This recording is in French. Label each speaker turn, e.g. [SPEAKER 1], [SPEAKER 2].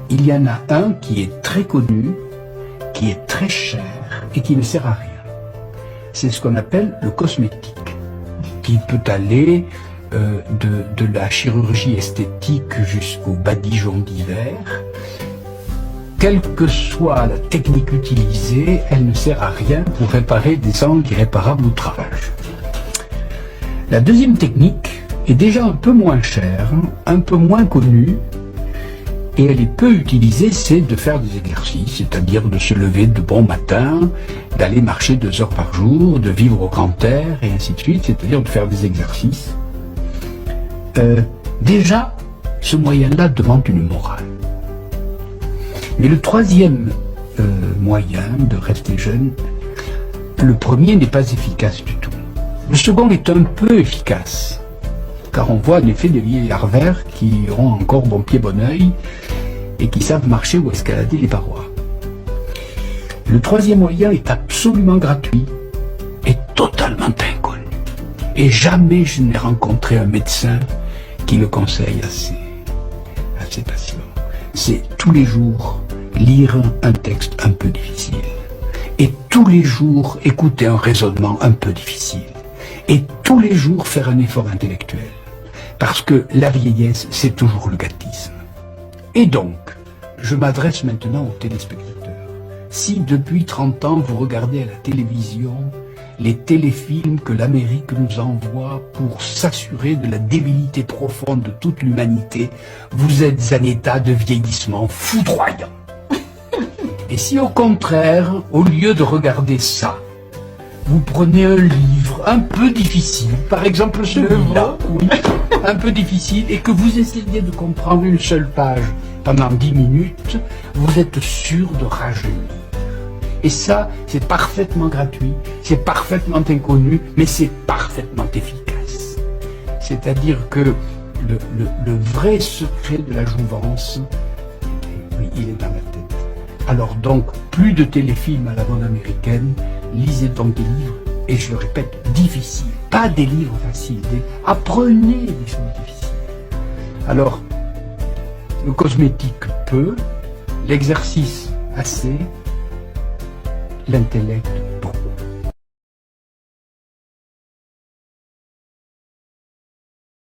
[SPEAKER 1] il y en a un qui est très connu, qui est très cher et qui ne sert à rien. C'est ce qu'on appelle le cosmétique, qui peut aller de la chirurgie esthétique jusqu'au badigeon d'hiver. Quelle que soit la technique utilisée, elle ne sert à rien pour réparer des angles irréparables outrage. La deuxième technique est déjà un peu moins chère, un peu moins connue, et elle est peu utilisée, c'est de faire des exercices, c'est-à-dire de se lever de bon matin, d'aller marcher 2 heures par jour, de vivre au grand air, et ainsi de suite, c'est-à-dire de faire des exercices. Déjà, ce moyen-là demande une morale. Mais le troisième moyen de rester jeune, le premier n'est pas efficace du tout. Le second est un peu efficace, car on voit en effet des vieillards verts qui ont encore bon pied bon oeil et qui savent marcher ou escalader les parois. Le troisième moyen est absolument gratuit et totalement inconnu. Et jamais je n'ai rencontré un médecin qui le conseille à ses patients. C'est tous les jours lire un texte un peu difficile. Et tous les jours écouter un raisonnement un peu difficile. Et tous les jours faire un effort intellectuel. Parce que la vieillesse, c'est toujours le gâtisme. Et donc, je m'adresse maintenant aux téléspectateurs. Si depuis 30 ans, vous regardez à la télévision les téléfilms que l'Amérique nous envoie pour s'assurer de la débilité profonde de toute l'humanité, vous êtes en état de vieillissement foudroyant. Et si au contraire, au lieu de regarder ça, vous prenez un livre un peu difficile, par exemple celui-là, oui, un peu difficile, et que vous essayez de comprendre une seule page pendant 10 minutes, vous êtes sûr de rajeunir. Et ça, c'est parfaitement gratuit, c'est parfaitement inconnu, mais c'est parfaitement efficace. C'est-à-dire que le vrai secret de la jouvence, oui, il est dans la tête. Alors donc, plus de téléfilms à la bonne américaine, lisez donc des livres, et je le répète, difficiles, pas des livres faciles, apprenez des choses difficiles. Alors, le cosmétique peu, l'exercice assez, l'intellect